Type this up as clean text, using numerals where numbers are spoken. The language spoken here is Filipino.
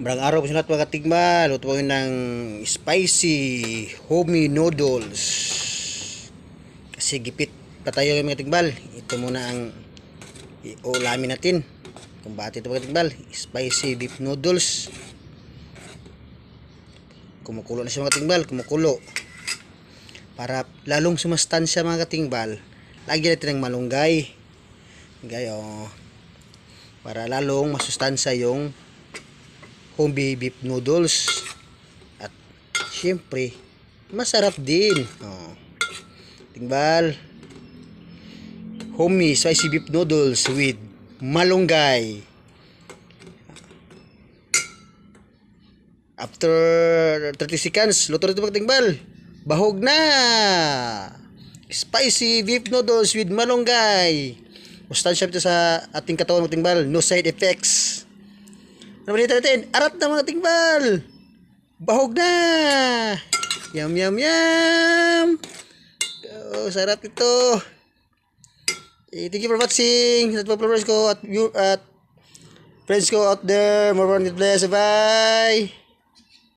Marang araw po sa lahat mga katigma, luto po ng spicy homey noodles. Kasi gipit pa tayo mga katigbal. Ito muna ang iulamin natin. Kung bakit ito mga katigbal, spicy beef noodles. Kumukulo na siya mga katigbal, kumukulo. Para lalong sumastansya mga katigbal, lagyan natin ng malunggay. Gayo. Para lalong masustansya yung homey beef noodles. At syempre masarap din. Tingbal, homey spicy beef noodles with malunggay. After 30 seconds, luto rin ito mga tingbal. Bahog na! Spicy beef noodles with malunggay. Sustansya ito sa ating katawan mga tingbal. No side effects. Ano ba natin? Arat na mga tingbal! Bahog na! Yum, yum, yum! Oh, sarap ito! Thank you for watching! At followers ko at friends ko out there. More on it, bless. Bye!